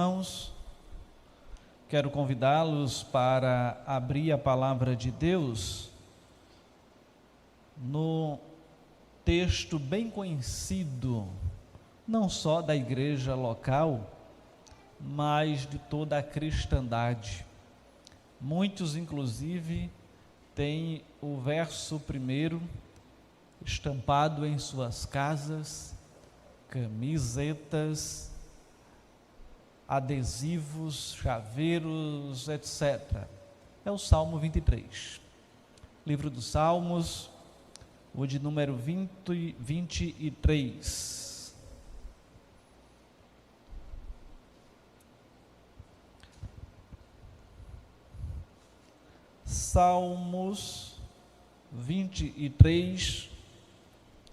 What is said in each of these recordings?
irmãos, quero convidá-los para abrir a palavra de Deus no texto bem conhecido, não só da igreja local, mas de toda a cristandade. Muitos, inclusive, têm o verso primeiro estampado em suas casas, camisetas, adesivos, chaveiros, etc. É o Salmo 23. Livro dos Salmos, o de número 23. Salmos 23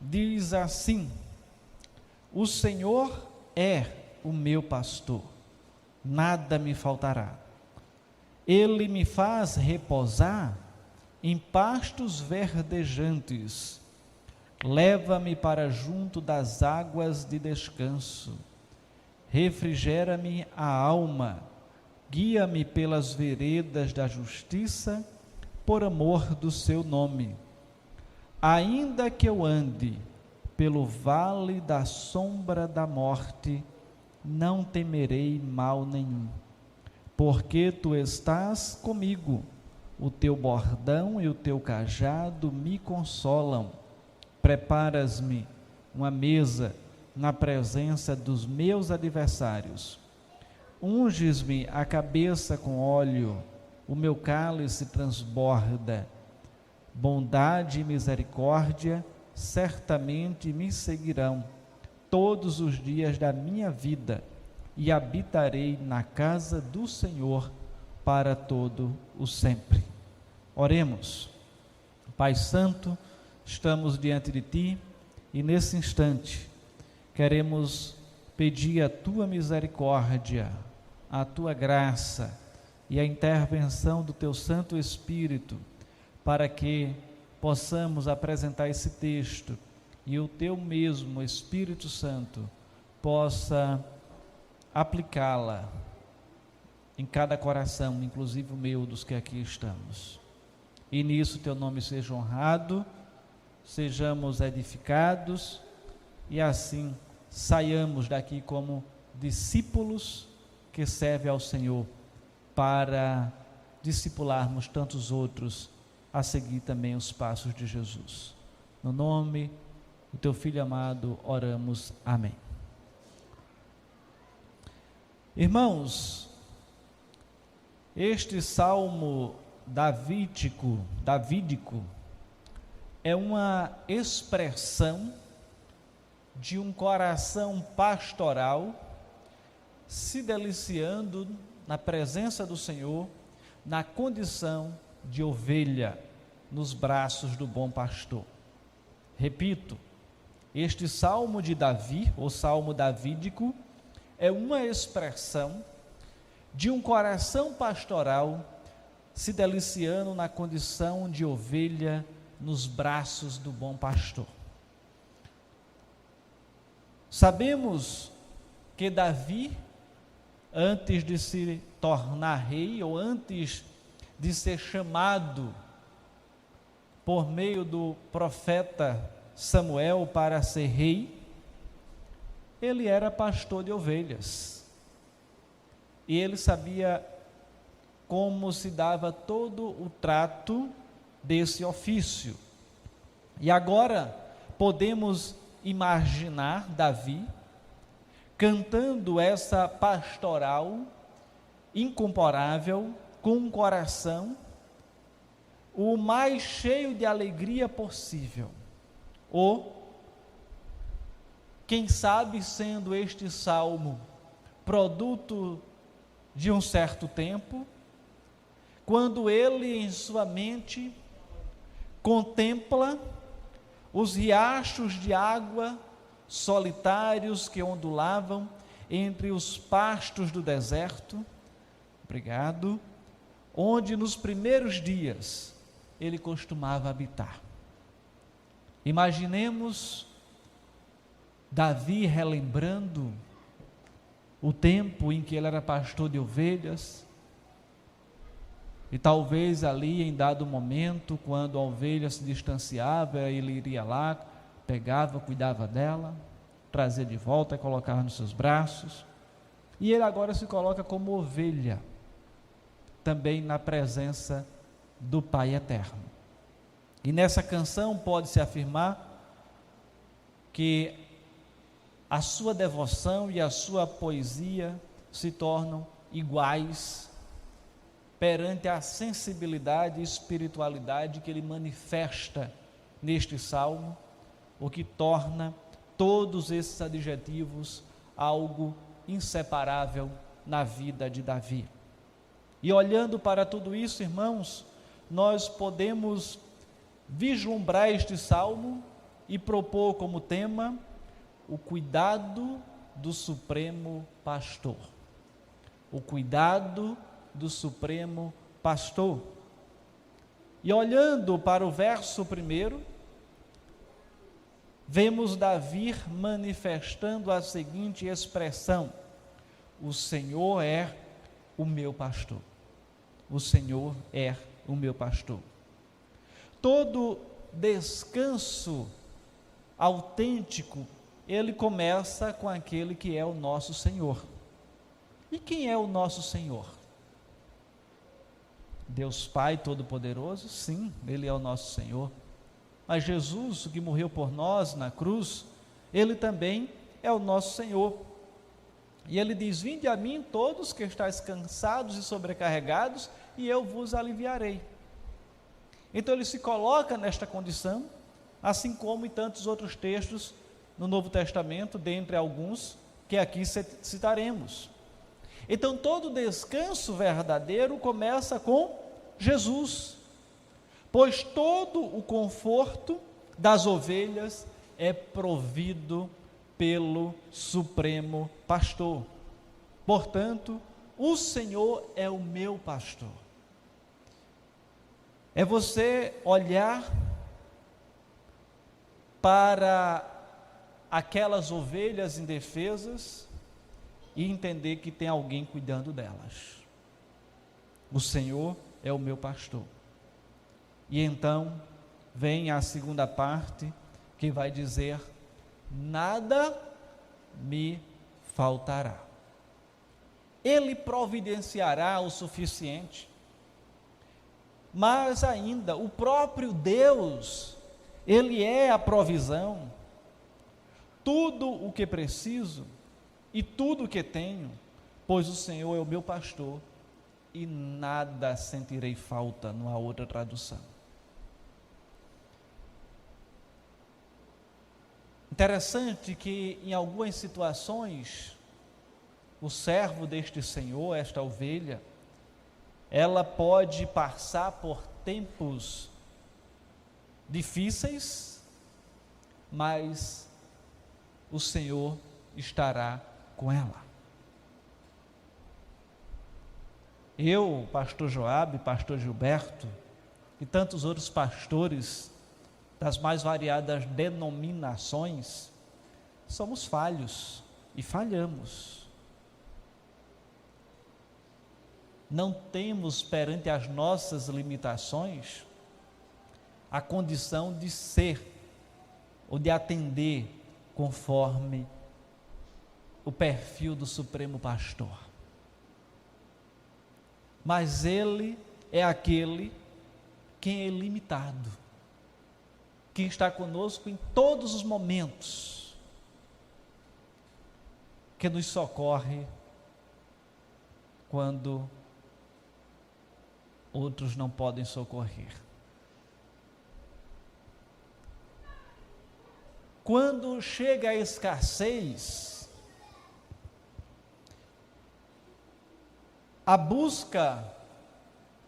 diz assim: O Senhor é o meu pastor, nada me faltará. Ele me faz repousar em pastos verdejantes, leva-me para junto das águas de descanso, refrigera-me a alma, guia-me pelas veredas da justiça, por amor do seu nome. Ainda que eu ande pelo vale da sombra da morte, não temerei mal nenhum, porque tu estás comigo, o teu bordão e o teu cajado me consolam. Preparas-me uma mesa na presença dos meus adversários, unges-me a cabeça com óleo, o meu cálice transborda. Bondade e misericórdia certamente me seguirão todos os dias da minha vida, e habitarei na casa do Senhor para todo o sempre. Oremos. Pai Santo, estamos diante de Ti e nesse instante queremos pedir a Tua misericórdia, a Tua graça e a intervenção do Teu Santo Espírito, para que possamos apresentar esse texto e o Teu mesmo Espírito Santo possa aplicá-la em cada coração, inclusive o meu, dos que aqui estamos. E nisso Teu nome seja honrado, sejamos edificados e assim saiamos daqui como discípulos que servem ao Senhor, para discipularmos tantos outros a seguir também os passos de Jesus. No nome do Teu Filho amado, oramos. Amém. Irmãos, este salmo davídico é uma expressão de um coração pastoral se deliciando na presença do Senhor, na condição de ovelha nos braços do bom pastor. Repito, este salmo de Davi, ou salmo davídico, é uma expressão de um coração pastoral se deliciando na condição de ovelha nos braços do bom pastor. Sabemos que Davi, antes de se tornar rei, ou antes de ser chamado por meio do profeta Samuel para ser rei, ele era pastor de ovelhas, e ele sabia como se dava todo o trato desse ofício. E agora podemos imaginar Davi cantando essa pastoral incomparável, com um coração o mais cheio de alegria possível, ou quem sabe sendo este salmo produto de um certo tempo, quando ele em sua mente contempla os riachos de água solitários que ondulavam entre os pastos do deserto, onde nos primeiros dias ele costumava habitar. Imaginemos Davi relembrando o tempo em que ele era pastor de ovelhas, e talvez ali em dado momento, quando a ovelha se distanciava, ele iria lá, pegava, cuidava dela, trazia de volta e colocava nos seus braços, e ele agora se coloca como ovelha, também na presença do Pai Eterno. E nessa canção pode-se afirmar que a sua devoção e a sua poesia se tornam iguais perante a sensibilidade e espiritualidade que ele manifesta neste salmo, o que torna todos esses adjetivos algo inseparável na vida de Davi. E olhando para tudo isso, irmãos, nós podemos vislumbrar este salmo e propor como tema o cuidado do Supremo Pastor. O cuidado do Supremo Pastor. E olhando para o verso 1, vemos Davi manifestando a seguinte expressão: o Senhor é o meu pastor. O Senhor é o meu pastor. Todo descanso autêntico, ele começa com aquele que é o nosso Senhor. E quem é o nosso Senhor? Deus Pai Todo-Poderoso? Sim, Ele é o nosso Senhor. Mas Jesus, que morreu por nós na cruz, Ele também é o nosso Senhor. E Ele diz: vinde a mim todos que estáis cansados e sobrecarregados, e eu vos aliviarei. Então Ele se coloca nesta condição, assim como em tantos outros textos no Novo Testamento, dentre alguns que aqui citaremos. Então todo descanso verdadeiro começa com Jesus, pois todo o conforto das ovelhas é provido pelo Supremo Pastor. Portanto, o Senhor é o meu pastor. É você olhar para aquelas ovelhas indefesas e entender que tem alguém cuidando delas. O Senhor é o meu pastor. E então vem a segunda parte, que vai dizer: nada me faltará. Ele providenciará o suficiente. Mas ainda, o próprio Deus, Ele é a provisão. Tudo o que preciso e tudo o que tenho, pois o Senhor é o meu pastor, e nada sentirei falta, numa outra tradução. Interessante que em algumas situações, o servo deste Senhor, esta ovelha, ela pode passar por tempos difíceis, mas o Senhor estará com ela. Eu, pastor Joabe, pastor Gilberto e tantos outros pastores das mais variadas denominações, somos falhos e falhamos. Não temos perante as nossas limitações a condição de ser ou de atender conforme o perfil do Supremo Pastor. Mas Ele é aquele quem é ilimitado, quem está conosco em todos os momentos, que nos socorre quando outros não podem socorrer. Quando chega a escassez, a busca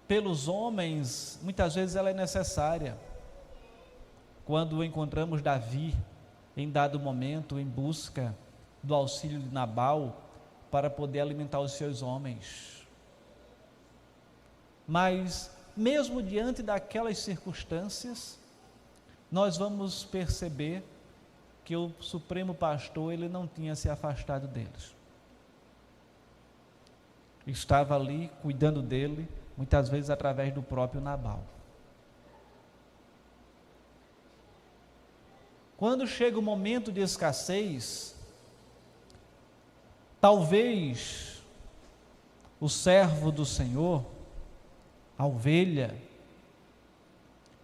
pelos homens, muitas vezes ela é necessária. Quando encontramos Davi, em dado momento, em busca do auxílio de Nabal, para poder alimentar os seus homens. Mas, mesmo diante daquelas circunstâncias, nós vamos perceber que o Supremo Pastor, ele não tinha se afastado deles. estava ali cuidando dele, muitas vezes através do próprio Nabal. Quando chega o momento de escassez, talvez o servo do Senhor, a ovelha,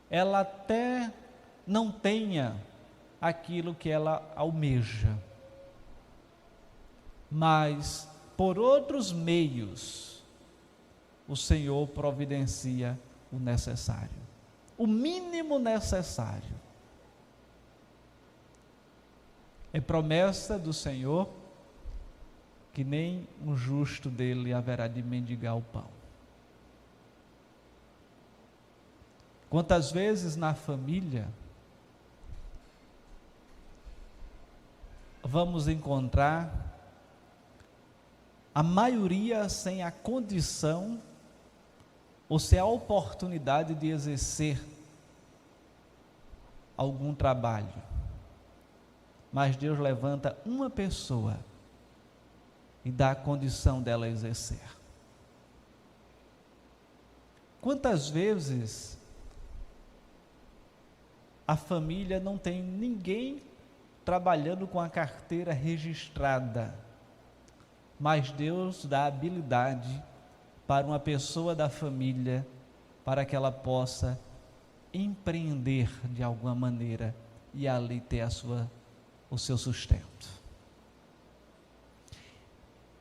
ela até não tenha aquilo que ela almeja, mas por outros meios o Senhor providencia o necessário, o mínimo necessário. É promessa do Senhor que nem um justo dele haverá de mendigar o pão. Quantas vezes na família vamos encontrar a maioria sem a condição ou sem a oportunidade de exercer algum trabalho, mas Deus levanta uma pessoa e dá a condição dela exercer. Quantas vezes a família não tem ninguém trabalhando com a carteira registrada, mas Deus dá habilidade para uma pessoa da família, para que ela possa empreender de alguma maneira e ali ter o seu sustento.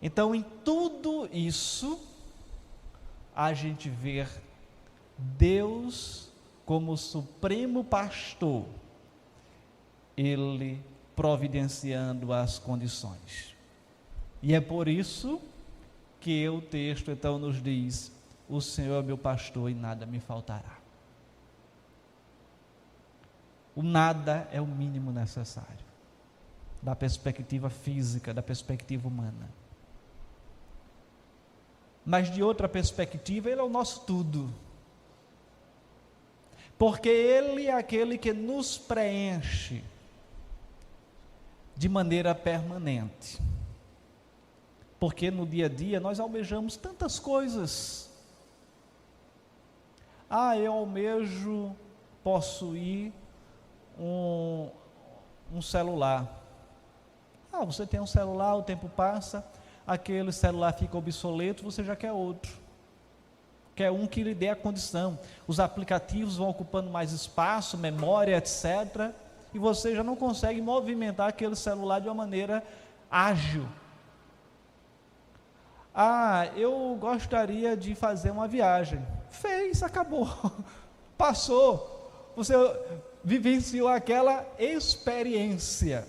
Então, em tudo isso, a gente vê Deus como supremo pastor, Ele providenciando as condições. E é por isso que o texto então nos diz: o Senhor é meu pastor e nada me faltará. O nada é o mínimo necessário, da perspectiva física, da perspectiva humana. Mas de outra perspectiva, Ele é o nosso tudo. Porque Ele é aquele que nos preenche de maneira permanente. Porque no dia a dia nós almejamos tantas coisas. Eu almejo possuir um celular. Você tem um celular, o tempo passa, aquele celular fica obsoleto, você já quer outro. Quer um que lhe dê a condição. Os aplicativos vão ocupando mais espaço, memória, etc. E você já não consegue movimentar aquele celular de uma maneira ágil. Eu gostaria de fazer uma viagem. Fez, acabou. Passou. Você vivenciou aquela experiência.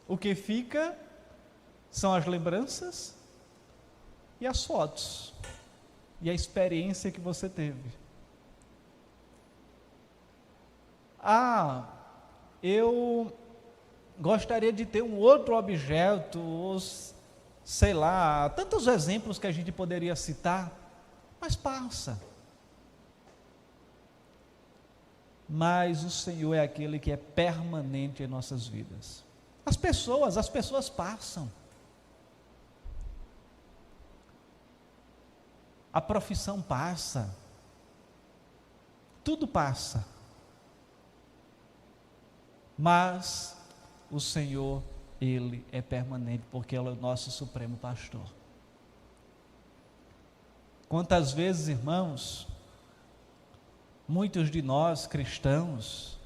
O que fica são as lembranças e as fotos. E a experiência que você teve. Eu gostaria de ter um outro objeto, ou sei lá, tantos exemplos que a gente poderia citar, mas passa. Mas o Senhor é aquele que é permanente em nossas vidas. As pessoas passam. A profissão passa, tudo passa, mas o Senhor, Ele é permanente, porque Ele é o nosso supremo pastor. Quantas vezes, irmãos, muitos de nós cristãos,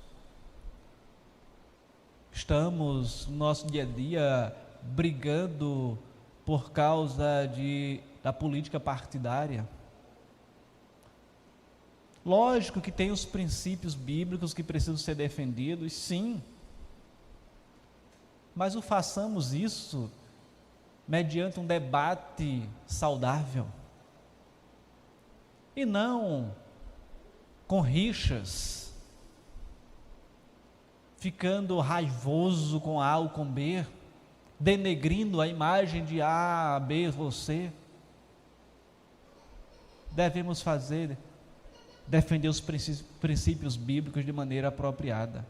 estamos no nosso dia a dia brigando por causa da política partidária. Lógico que tem os princípios bíblicos que precisam ser defendidos, sim, mas façamos isso mediante um debate saudável, e não com rixas, ficando raivoso com A ou com B, denegrindo a imagem de A, B, você. Devemos defender os princípios bíblicos de maneira apropriada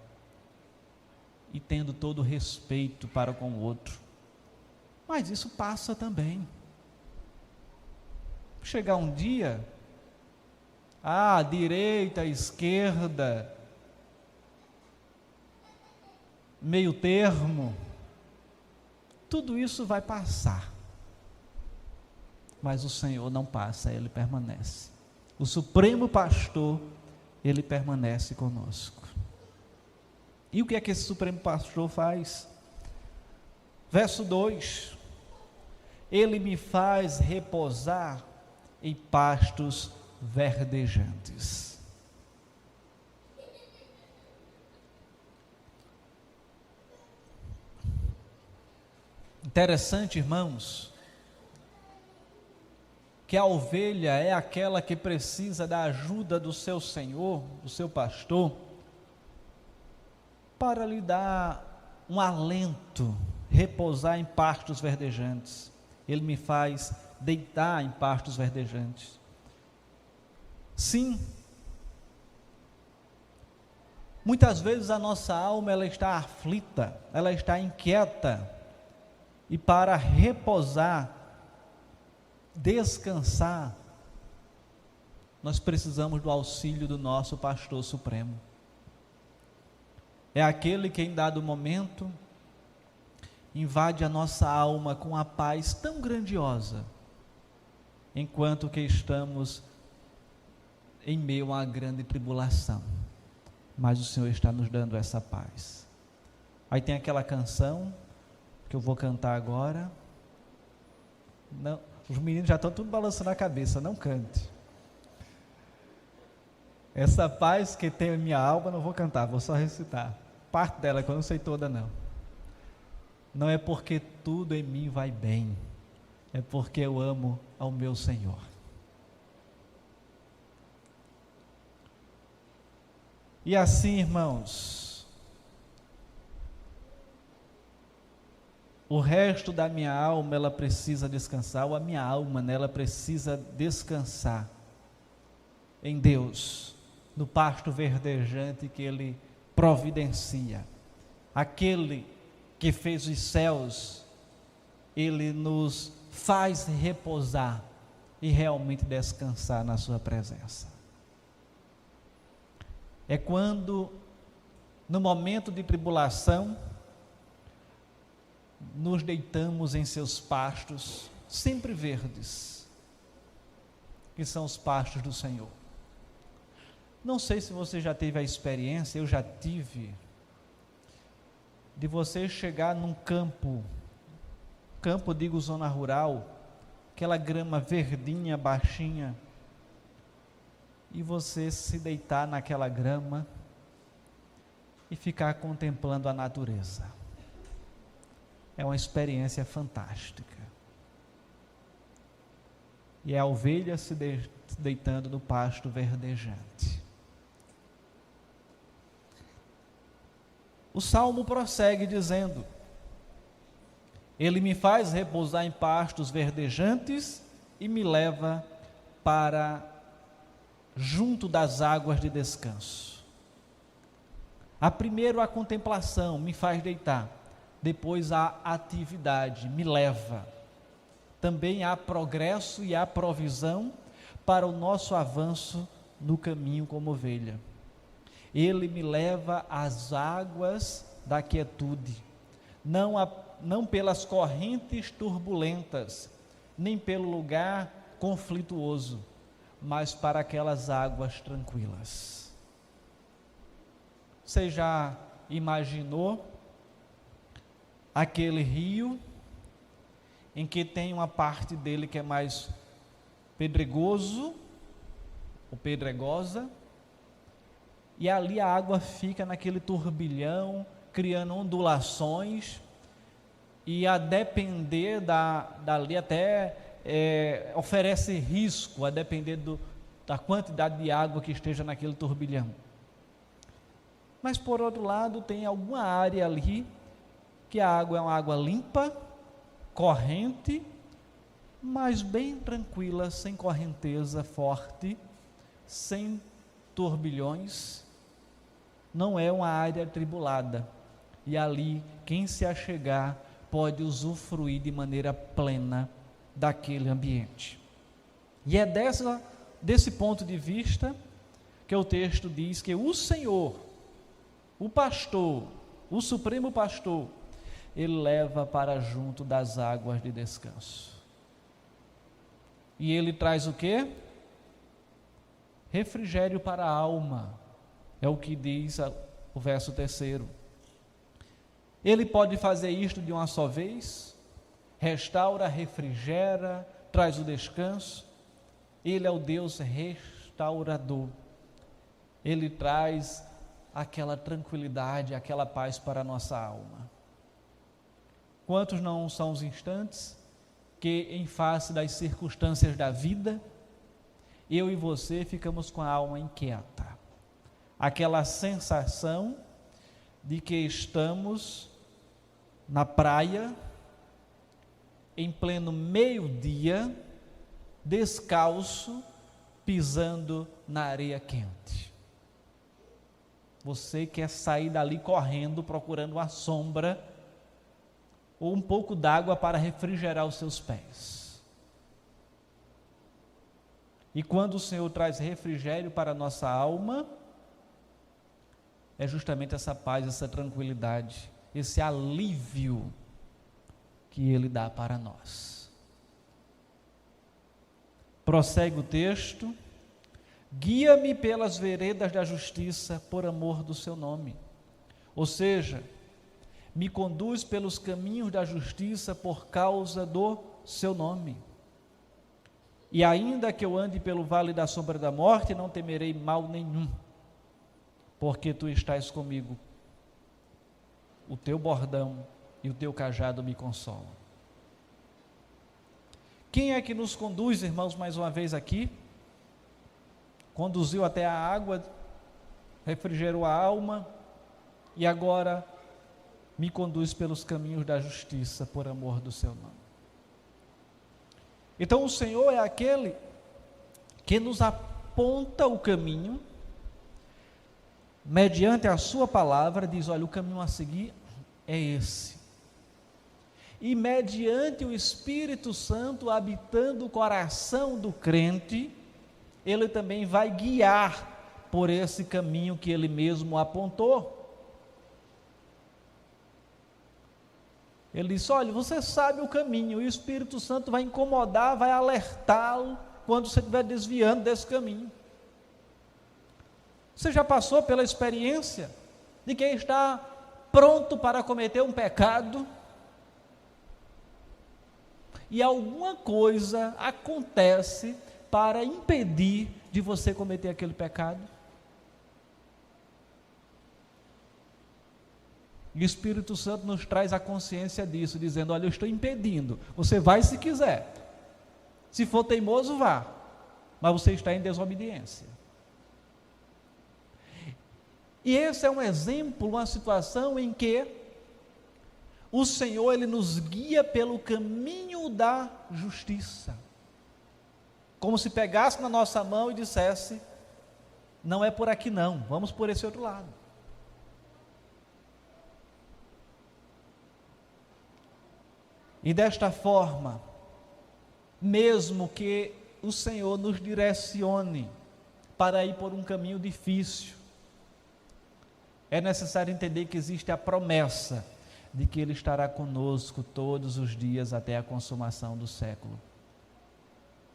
e tendo todo o respeito para com o outro. Mas isso passa também. chegar um dia, à direita, esquerda, meio termo, tudo isso vai passar, mas o Senhor não passa, Ele permanece. O Supremo Pastor, Ele permanece conosco. E o que é que esse Supremo Pastor faz? Verso 2: Ele me faz repousar em pastos verdejantes. Interessante, irmãos, que a ovelha é aquela que precisa da ajuda do seu Senhor, do seu pastor, para lhe dar um alento, repousar em pastos verdejantes. Ele me faz deitar em pastos verdejantes. Sim, muitas vezes a nossa alma ela está aflita, ela está inquieta, e para repousar, descansar, nós precisamos do auxílio do nosso pastor supremo. É aquele que em dado momento invade a nossa alma com a paz tão grandiosa, enquanto que estamos em meio a uma grande tribulação, mas o Senhor está nos dando essa paz. Aí tem aquela canção que eu vou cantar agora. Não, os meninos já estão tudo balançando a cabeça, não cante. Essa paz que tem em minha alma, não vou cantar, vou só recitar parte dela, que eu não sei toda não. Não é porque tudo em mim vai bem, é porque eu amo ao meu Senhor. E assim, irmãos, o resto da minha alma, ela precisa descansar, ou a minha alma, né, ela precisa descansar em Deus, no pasto verdejante que Ele providencia. Aquele que fez os céus, Ele nos faz repousar e realmente descansar na sua presença. É quando, no momento de tribulação, nos deitamos em seus pastos, sempre verdes, que são os pastos do Senhor. Não sei se você já teve a experiência, eu já tive, de você chegar num campo, digo zona rural, aquela grama verdinha, baixinha, e você se deitar naquela grama e ficar contemplando a natureza. É uma experiência fantástica. E é a ovelha se deitando no pasto verdejante. O Salmo prossegue dizendo: Ele me faz repousar em pastos verdejantes e me leva para junto das águas de descanso. Primeiro a contemplação me faz deitar, depois a atividade me leva. Também há progresso e há provisão para o nosso avanço no caminho como ovelha. Ele me leva às águas da quietude, não pelas correntes turbulentas, nem pelo lugar conflituoso, mas para aquelas águas tranquilas. Você já imaginou aquele rio em que tem uma parte dele que é mais pedregoso ou pedregosa, e ali a água fica naquele turbilhão, criando ondulações, e a depender dali até oferece risco, a depender da quantidade de água que esteja naquele turbilhão. Mas por outro lado, tem alguma área ali que a água é uma água limpa, corrente, mas bem tranquila, sem correnteza forte, sem turbilhões. Não é uma área atribulada, e ali quem se achegar pode usufruir de maneira plena daquele ambiente. E é desse ponto de vista que o texto diz que o Senhor, o pastor, o supremo pastor, ele leva para junto das águas de descanso. E ele traz o quê? Refrigério para a alma, é o que diz o verso 3. Ele pode fazer isto de uma só vez, restaura, refrigera, traz o descanso. Ele é o Deus restaurador, ele traz aquela tranquilidade, aquela paz para a nossa alma. Quantos não são os instantes que, em face das circunstâncias da vida, eu e você ficamos com a alma inquieta, aquela sensação de que estamos na praia, em pleno meio-dia, descalço, pisando na areia quente. Você quer sair dali correndo, procurando uma sombra ou um pouco d'água para refrigerar os seus pés. E quando o Senhor traz refrigério para a nossa alma, é justamente essa paz, essa tranquilidade, esse alívio que Ele dá para nós. Prossegue o texto: guia-me pelas veredas da justiça por amor do seu nome. Ou seja, me conduz pelos caminhos da justiça por causa do seu nome. E ainda que eu ande pelo vale da sombra da morte, não temerei mal nenhum, porque tu estás comigo. O teu bordão e o teu cajado me consolam. Quem é que nos conduz, irmãos, mais uma vez aqui? Conduziu até a água, refrigerou a alma, e agora me conduz pelos caminhos da justiça, por amor do seu nome. Então o Senhor é aquele que nos aponta o caminho, mediante a sua palavra, diz: olha, o caminho a seguir é esse. E mediante o Espírito Santo habitando o coração do crente, ele também vai guiar por esse caminho que ele mesmo apontou. Ele disse: olha, você sabe o caminho, e o Espírito Santo vai incomodar, vai alertá-lo quando você estiver desviando desse caminho. Você já passou pela experiência de quem está pronto para cometer um pecado e alguma coisa acontece para impedir de você cometer aquele pecado? E o Espírito Santo nos traz a consciência disso, dizendo: olha, eu estou impedindo, você vai se quiser, se for teimoso vá, mas você está em desobediência. E esse é um exemplo, uma situação em que o Senhor, Ele nos guia pelo caminho da justiça, como se pegasse na nossa mão e dissesse: não é por aqui não, vamos por esse outro lado. E desta forma, mesmo que o Senhor nos direcione para ir por um caminho difícil, é necessário entender que existe a promessa de que Ele estará conosco todos os dias até a consumação do século.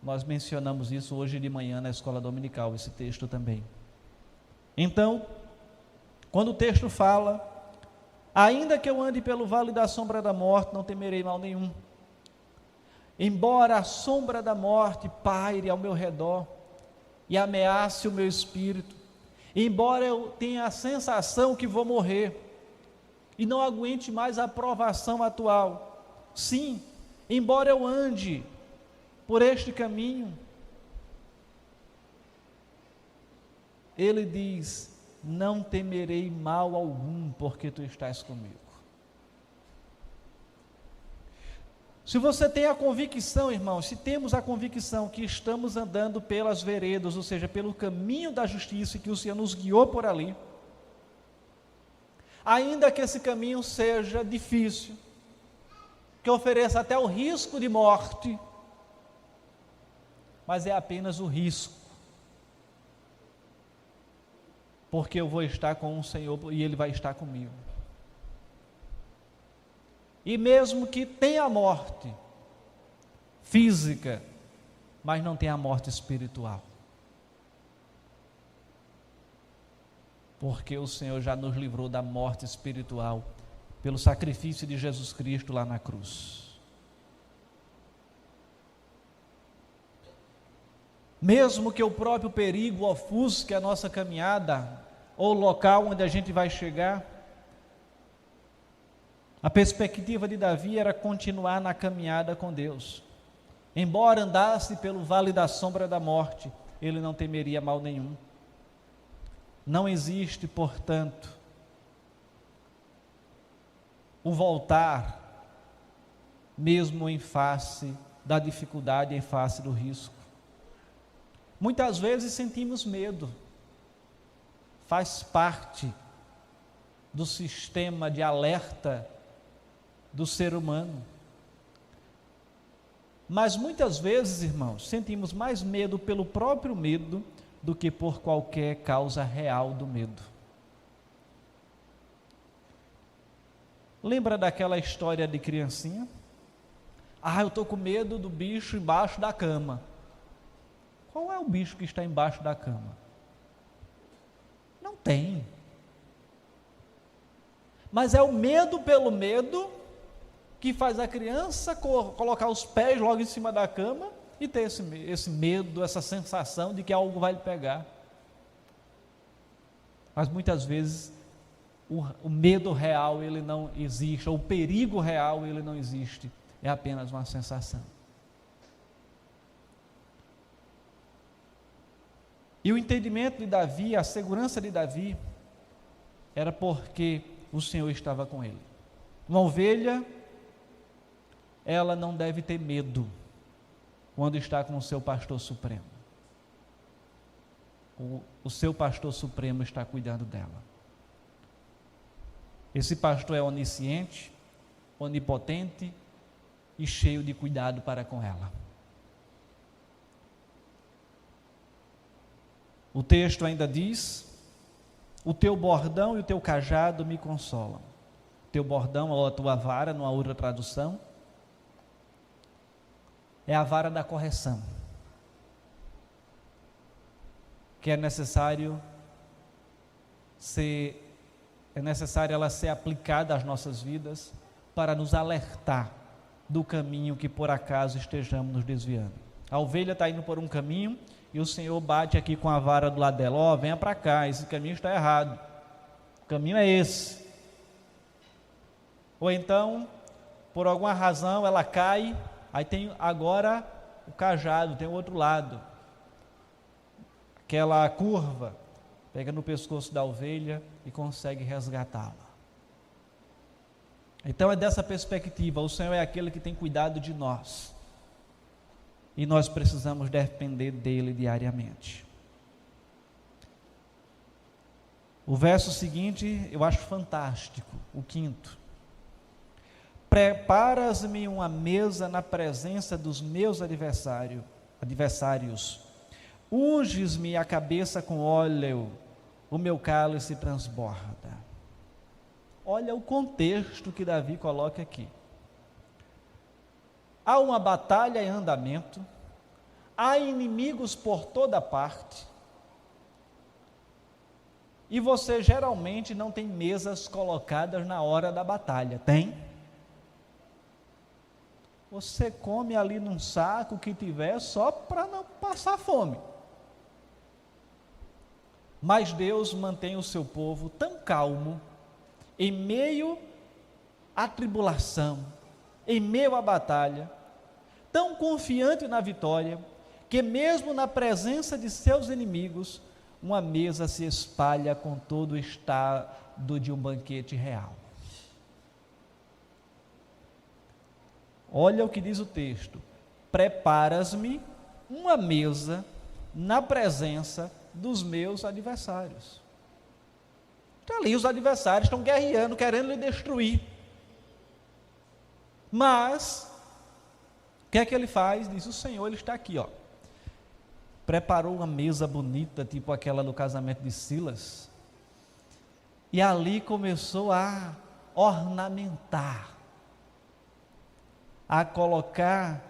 Nós mencionamos isso hoje de manhã na escola dominical, esse texto também. Então, quando o texto fala: ainda que eu ande pelo vale da sombra da morte, não temerei mal nenhum. Embora a sombra da morte paire ao meu redor e ameace o meu espírito, embora eu tenha a sensação que vou morrer e não aguente mais a provação atual, sim, embora eu ande por este caminho, ele diz: não temerei mal algum, porque tu estás comigo. Se você tem a convicção, irmãos, se temos a convicção que estamos andando pelas veredas, ou seja, pelo caminho da justiça, e que o Senhor nos guiou por ali, ainda que esse caminho seja difícil, que ofereça até o risco de morte, mas é apenas o risco. Porque eu vou estar com o Senhor e Ele vai estar comigo. E mesmo que tenha a morte física, mas não tenha a morte espiritual. Porque o Senhor já nos livrou da morte espiritual pelo sacrifício de Jesus Cristo lá na cruz. Mesmo que o próprio perigo ofusque a nossa caminhada, ou o local onde a gente vai chegar, a perspectiva de Davi era continuar na caminhada com Deus. Embora andasse pelo vale da sombra da morte, ele não temeria mal nenhum. Não existe, portanto, o voltar, mesmo em face da dificuldade, em face do risco. Muitas vezes sentimos medo, faz parte do sistema de alerta do ser humano. Mas muitas vezes, irmãos, sentimos mais medo pelo próprio medo do que por qualquer causa real do medo. Lembra daquela história de criancinha? Eu estou com medo do bicho embaixo da cama. Qual é o bicho que está embaixo da cama? Não tem. Mas é o medo pelo medo que faz a criança colocar os pés logo em cima da cama e ter esse medo, essa sensação de que algo vai lhe pegar. Mas muitas vezes o medo real ele não existe, ou o perigo real ele não existe, é apenas uma sensação. E o entendimento de Davi, a segurança de Davi, era porque o Senhor estava com ele. Uma ovelha, ela não deve ter medo quando está com o seu pastor supremo. O seu pastor supremo está cuidando dela. Esse pastor é onisciente, onipotente e cheio de cuidado para com ela. O texto ainda diz: o teu bordão e o teu cajado me consolam. O teu bordão, ou a tua vara, numa outra tradução, é a vara da correção, que é necessário ela ser aplicada às nossas vidas para nos alertar do caminho que por acaso estejamos nos desviando. A ovelha está indo por um caminho e o Senhor bate aqui com a vara do lado dela: venha para cá, esse caminho está errado, o caminho é esse. Ou então, por alguma razão, ela cai, aí tem agora o cajado, tem o outro lado, aquela curva, pega no pescoço da ovelha e consegue resgatá-la. Então é dessa perspectiva, o Senhor é aquele que tem cuidado de nós, e nós precisamos depender dele diariamente. O verso seguinte eu acho fantástico, o 5: preparas-me uma mesa na presença dos meus adversários, unges-me a cabeça com óleo, o meu cálice transborda. Olha o contexto que Davi coloca aqui. Há uma batalha em andamento, há inimigos por toda parte, e você geralmente não tem mesas colocadas na hora da batalha, tem? Você come ali num saco que tiver só para não passar fome. Mas Deus mantém o seu povo tão calmo, em meio à tribulação, em meio à batalha, tão confiante na vitória, que mesmo na presença de seus inimigos, uma mesa se espalha com todo o estado de um banquete real. Olha o que diz o texto: preparas-me uma mesa na presença dos meus adversários. Então ali os adversários estão guerreando, querendo lhe destruir. Mas, o que é que ele faz? Diz: o Senhor, ele está aqui, preparou uma mesa bonita, tipo aquela do casamento de Silas, e ali começou a ornamentar, a colocar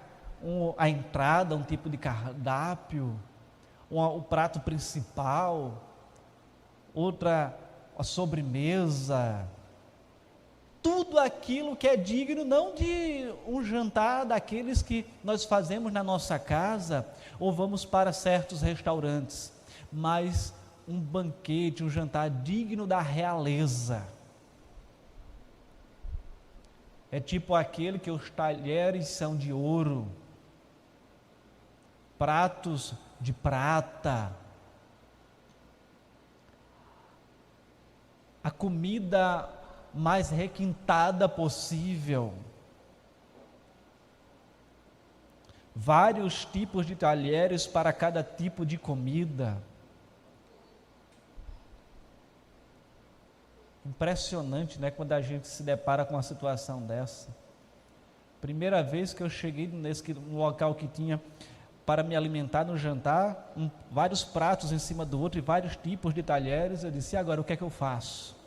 a entrada, um tipo de cardápio, o prato principal, outra a sobremesa, tudo aquilo que é digno não de um jantar daqueles que nós fazemos na nossa casa ou vamos para certos restaurantes, mas um banquete, um jantar digno da realeza. É tipo aquele que os talheres são de ouro, pratos de prata, a comida mais requintada possível, vários tipos de talheres para cada tipo de comida. Impressionante, né, quando a gente se depara com uma situação dessa. Primeira vez que eu cheguei no local que tinha para me alimentar no jantar, vários pratos em cima do outro e vários tipos de talheres, eu disse: e agora o que é que eu faço?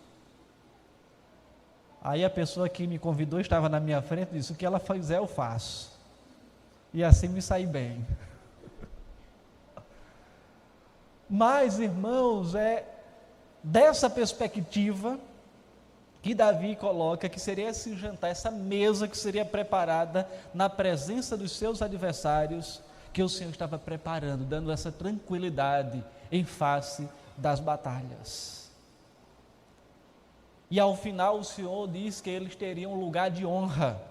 Aí a pessoa que me convidou estava na minha frente e disse: o que ela fizer eu faço. E assim me saí bem. Mas, irmãos, é dessa perspectiva que Davi coloca que seria esse jantar, essa mesa que seria preparada na presença dos seus adversários, que o Senhor estava preparando, dando essa tranquilidade em face das batalhas. E ao final o Senhor diz que eles teriam um lugar de honra.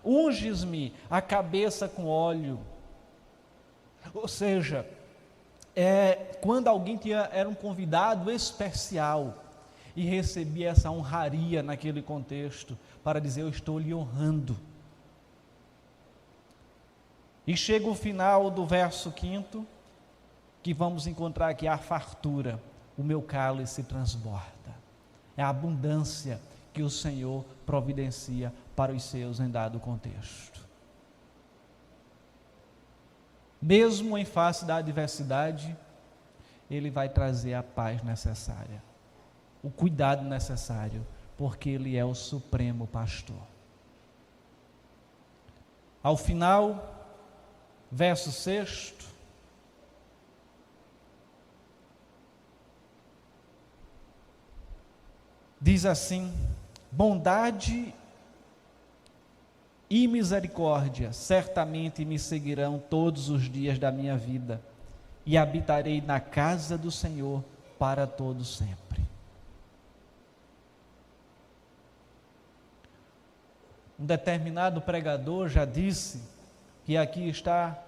Unges-me a cabeça com óleo. Ou seja, quando alguém era um convidado especial e recebia essa honraria naquele contexto, para dizer: eu estou lhe honrando. E chega o final do verso 5, que vamos encontrar aqui a fartura: o meu cálice transborda. É a abundância que o Senhor providencia para os seus em dado contexto. Mesmo em face da adversidade, Ele vai trazer a paz necessária, o cuidado necessário, porque Ele é o supremo pastor. Ao final, verso 6, diz assim: bondade e misericórdia certamente me seguirão todos os dias da minha vida, e habitarei na casa do Senhor para todo sempre. Um determinado pregador já disse que aqui está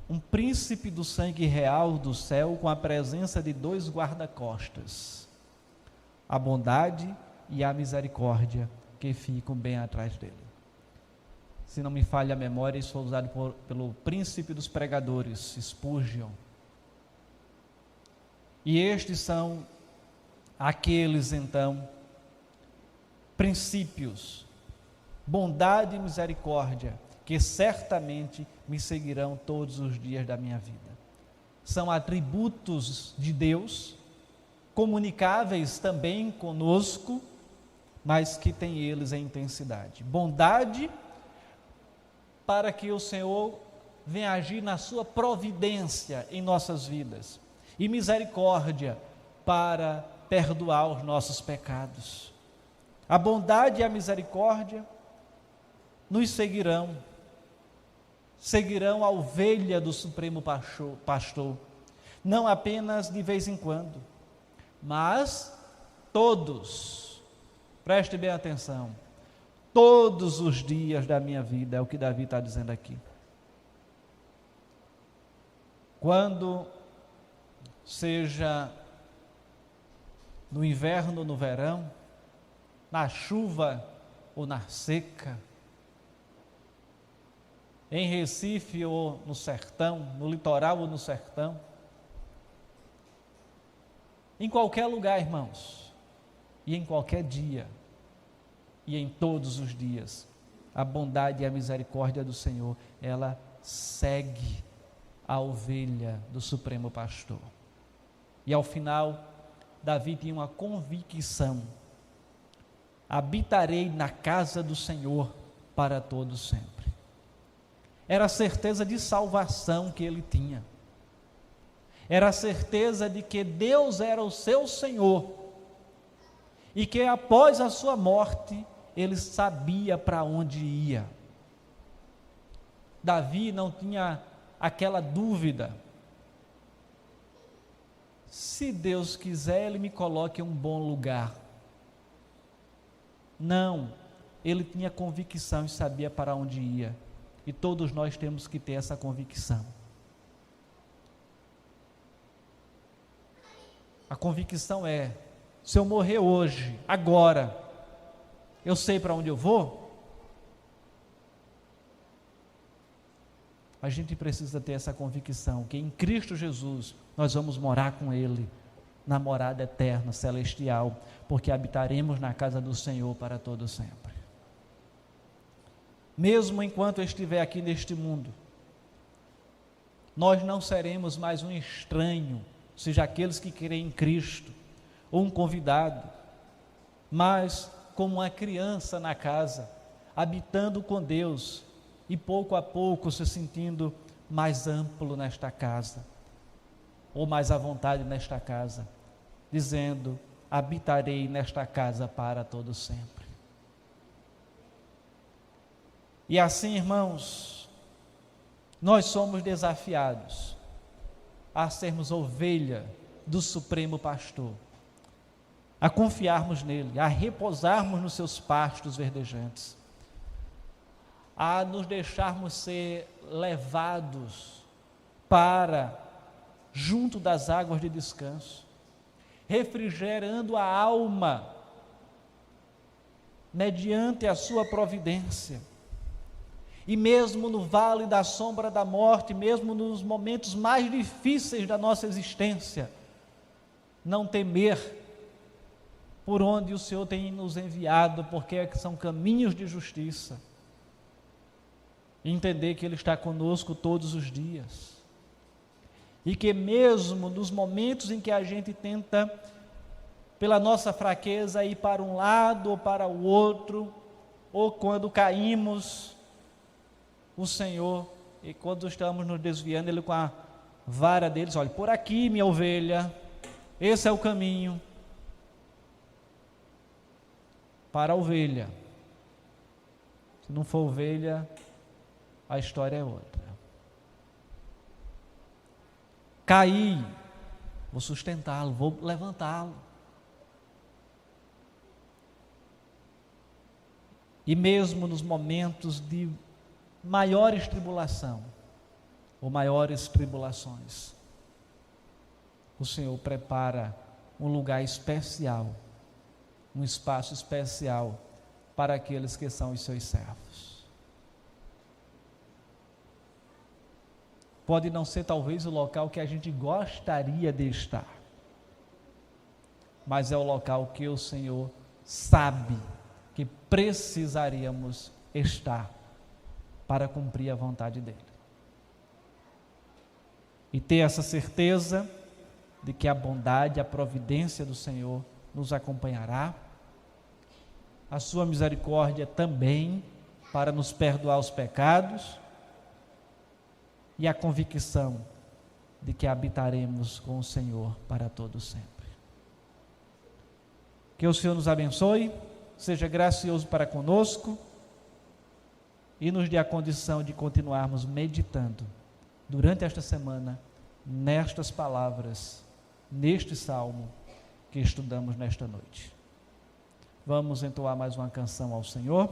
um príncipe do sangue real do céu com a presença de 2 guarda-costas, a bondade e a misericórdia, que ficam bem atrás dele. Se não me falha a memória, isso foi usado pelo príncipe dos pregadores, Spurgeon. E estes são aqueles, então, princípios, bondade e misericórdia, que certamente me seguirão todos os dias da minha vida. São atributos de Deus, comunicáveis também conosco, mas que tem eles em intensidade. Bondade, para que o Senhor venha agir na sua providência em nossas vidas, e misericórdia, para perdoar os nossos pecados. A bondade e a misericórdia nos seguirão a ovelha do Supremo Pastor, não apenas de vez em quando, mas todos, preste bem atenção, todos os dias da minha vida, é o que Davi está dizendo aqui. Quando seja no inverno ou no verão, na chuva ou na seca, em Recife ou no sertão, no litoral ou no sertão, em qualquer lugar, irmãos, e em qualquer dia, e em todos os dias, a bondade e a misericórdia do Senhor, ela segue a ovelha do Supremo Pastor. E ao final, Davi tinha uma convicção: habitarei na casa do Senhor para todo sempre. Era a certeza de salvação que ele tinha. Era a certeza de que Deus era o seu Senhor e que após a sua morte ele sabia para onde ia. Davi não tinha aquela dúvida: se Deus quiser, Ele me coloque em um bom lugar. Não, ele tinha convicção e sabia para onde ia. E todos nós temos que ter essa convicção. A convicção é: se eu morrer hoje, agora, eu sei para onde eu vou? A gente precisa ter essa convicção que em Cristo Jesus nós vamos morar com Ele na morada eterna, celestial, porque habitaremos na casa do Senhor para todo sempre. Mesmo enquanto eu estiver aqui neste mundo, nós não seremos mais um estranho, seja aqueles que creem em Cristo, ou um convidado, mas como uma criança na casa, habitando com Deus, e pouco a pouco se sentindo mais amplo nesta casa, ou mais à vontade nesta casa, dizendo: habitarei nesta casa para todo sempre. E assim, irmãos, nós somos desafiados a sermos ovelha do Supremo Pastor, a confiarmos nele, a repousarmos nos seus pastos verdejantes, a nos deixarmos ser levados para junto das águas de descanso, refrigerando a alma mediante a sua providência. E mesmo no vale da sombra da morte, mesmo nos momentos mais difíceis da nossa existência, não temer por onde o Senhor tem nos enviado, porque são caminhos de justiça. E entender que Ele está conosco todos os dias. E que mesmo nos momentos em que a gente tenta, pela nossa fraqueza, ir para um lado ou para o outro, ou quando caímos, o Senhor, e quando estamos nos desviando, Ele com a vara deles: olha, por aqui, minha ovelha, esse é o caminho. Para a ovelha. Se não for ovelha, a história é outra. Caí, vou sustentá-lo, vou levantá-lo. E mesmo nos momentos de maiores tribulação, ou maiores tribulações, o Senhor prepara um lugar especial, um espaço especial para aqueles que são os seus servos. Pode não ser talvez o local que a gente gostaria de estar, mas é o local que o Senhor sabe que precisaríamos estar para cumprir a vontade dEle. E ter essa certeza de que a bondade, a providência do Senhor nos acompanhará, a sua misericórdia também para nos perdoar os pecados, e a convicção de que habitaremos com o Senhor para todo sempre. Que o Senhor nos abençoe, seja gracioso para conosco e nos dê a condição de continuarmos meditando durante esta semana nestas palavras, neste salmo que estudamos nesta noite. Vamos entoar mais uma canção ao Senhor.